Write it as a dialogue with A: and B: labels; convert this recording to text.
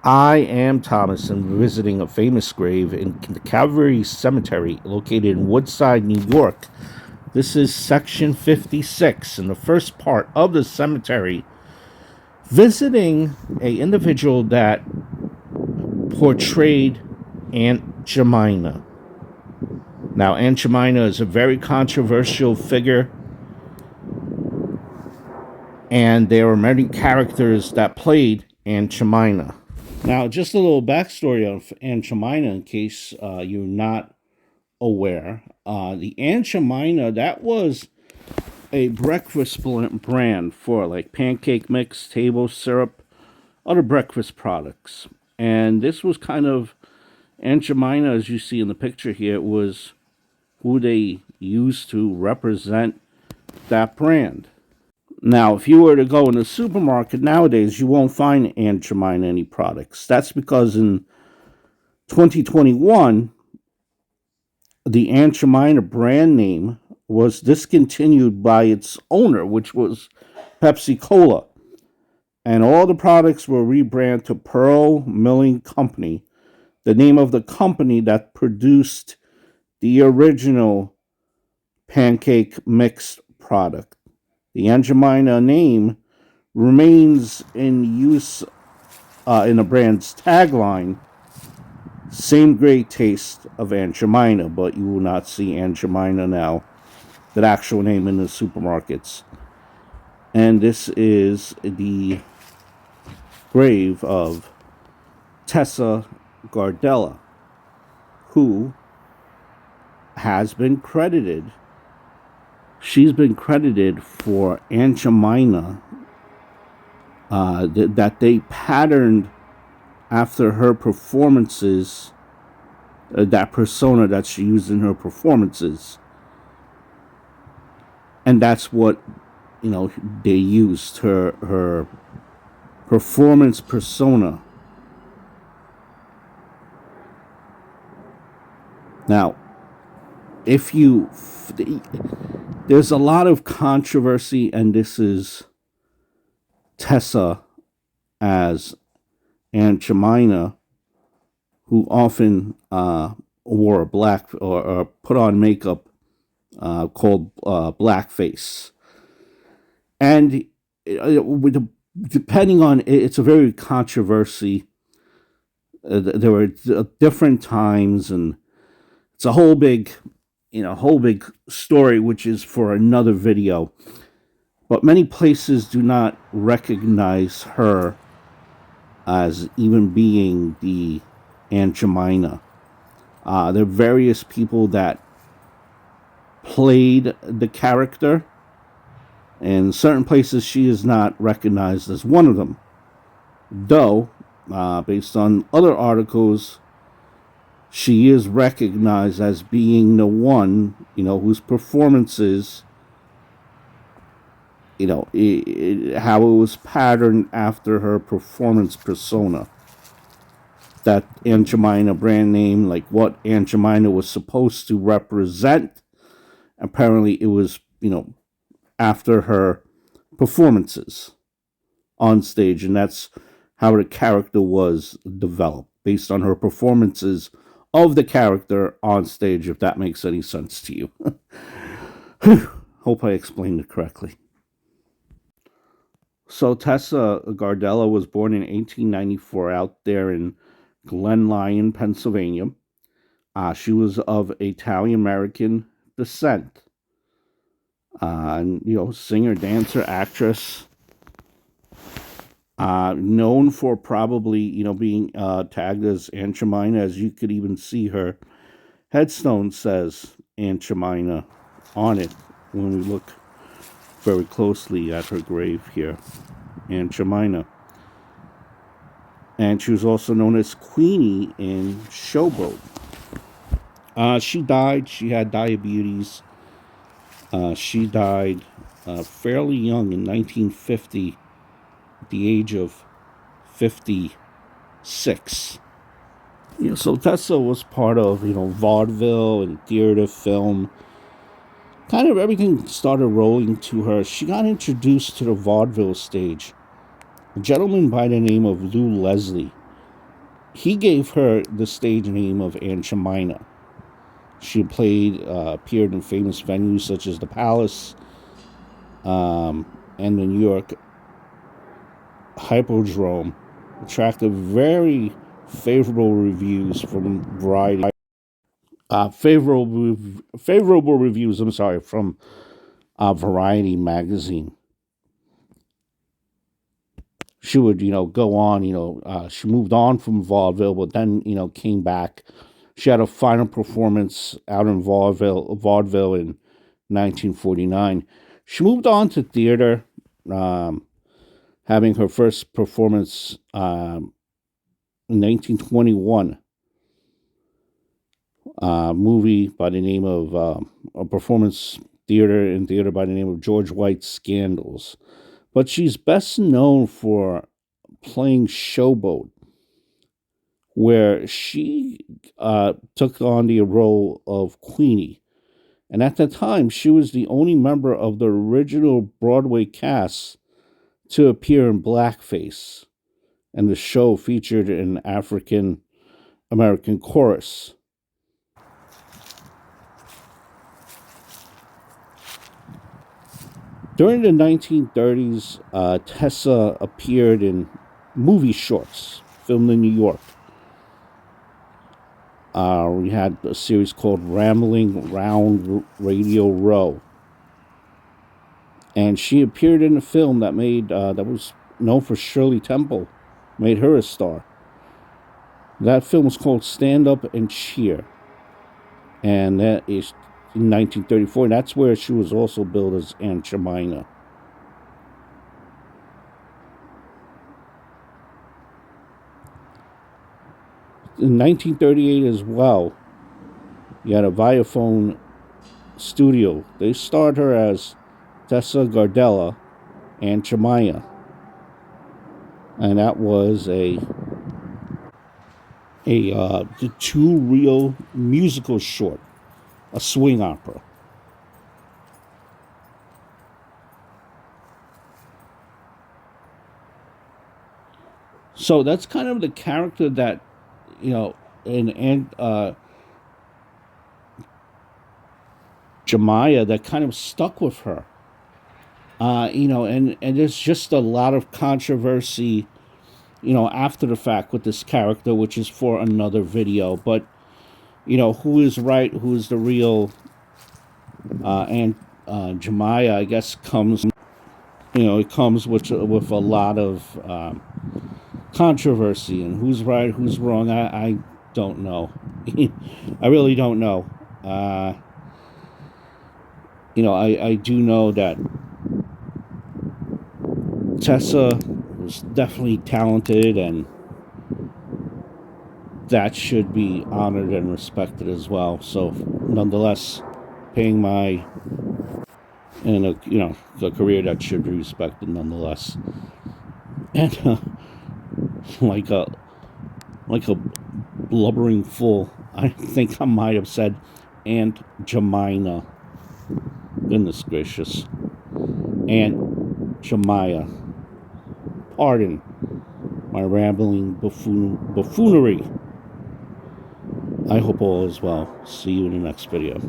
A: I am Thomas and we're visiting a famous grave in the Calvary Cemetery located in Woodside, New York. This is section 56 in the first part of the cemetery, visiting a individual that portrayed Aunt Jemima. Now, Aunt Jemima is a very controversial figure, and there are many characters that played Aunt Jemima. Now, just a little backstory on Aunt Jemima in case you're not aware. The Aunt Jemima, that was a breakfast brand for like pancake mix, table syrup, other breakfast products. And this was kind of Aunt Jemima, as you see in the picture here, was who they used to represent that brand. Now, if you were to go in the supermarket nowadays, you won't find Aunt Jemima any products. That's because in 2021, the Aunt Jemima brand name was discontinued by its owner, which was Pepsi Cola. And all the products were rebranded to Pearl Milling Company, the name of the company that produced the original pancake mix product. The Aunt Jemima name remains in use in the brand's tagline, same great taste of Aunt Jemima, but you will not see Aunt Jemima now, that actual name in the supermarkets. And this is the grave of Tessa Gardella, who has been credited. She's been credited for Aunt Jemima that they patterned after her performances, that persona that she used in her performances. And that's what, they used, her performance persona. Now, there's a lot of controversy, and this is Tessa as Aunt Jemima, who often wore a black or put on makeup called blackface. And depending on it's a very controversy. There were different times, and it's a whole big story, which is for another video. But many places do not recognize her as even being the Aunt Jemima. There are various people that played the character. In certain places, she is not recognized as one of them. Though, based on other articles, she is recognized as being the one, whose performances, how it was patterned after her performance persona. That Aunt Jemima brand name, like what Aunt Jemima was supposed to represent, apparently it was, after her performances on stage, and that's how the character was developed, based on her performances of the character on stage, if that makes any sense to you. Hope I explained it correctly. So Tessa Gardella was born in 1894 out there in Glen Lyon, Pennsylvania. She was of Italian-American descent. And, singer, dancer, actress. Known for probably, being tagged as Aunt Jemima, as you could even see her headstone says Aunt Jemima on it when we look very closely at her grave here, Aunt Jemima. And she was also known as Queenie in Showboat. She died. She had diabetes. She died fairly young in 1950, at the age of 56. So Tessa was part of, vaudeville and theater, film. Kind of everything started rolling to her. She got introduced to the vaudeville stage. A gentleman by the name of Lou Leslie he gave her the stage name of Aunt Jemima. She appeared in famous venues such as the Palace and the New York Hippodrome, attracted very favorable reviews from Variety. Favorable reviews. I'm sorry, from Variety magazine. She would, go on. She moved on from vaudeville, but then, came back. She had a final performance out in vaudeville in 1949. She moved on to theater, um, having her first performance in 1921. Movie by the name of a performance theater by the name of George White's Scandals. But she's best known for playing Showboat, where she took on the role of Queenie. And at the time, she was the only member of the original Broadway cast to appear in blackface. And the show featured an African American chorus. During the 1930s, Tessa appeared in movie shorts filmed in New York. We had a series called Rambling Round Radio Row, and she appeared in a film that was known for Shirley Temple, made her a star. That film was called Stand Up and Cheer, and that is in 1934. And that's where she was also billed as Aunt Jemima. In 1938 as well, you had a Viaphone studio. They starred her as Tessa Gardella and Jemima, and that was the two real musical short, a swing opera. So that's kind of the character that, and Jemima, that kind of stuck with her. And there's just a lot of controversy, after the fact with this character, which is for another video. But who is right, who is the real and Jemima, I guess, comes. It comes with a lot of controversy, and who's right, who's wrong. I don't know. I really don't know. I do know that Tessa was definitely talented, and that should be honored and respected as well. So, nonetheless, paying my and a career that should be respected nonetheless. And like a like a blubbering fool, I think I might have said Aunt Jemima. Goodness gracious, Aunt Jemima. Pardon my rambling buffoonery. I hope all is well. See you in the next video.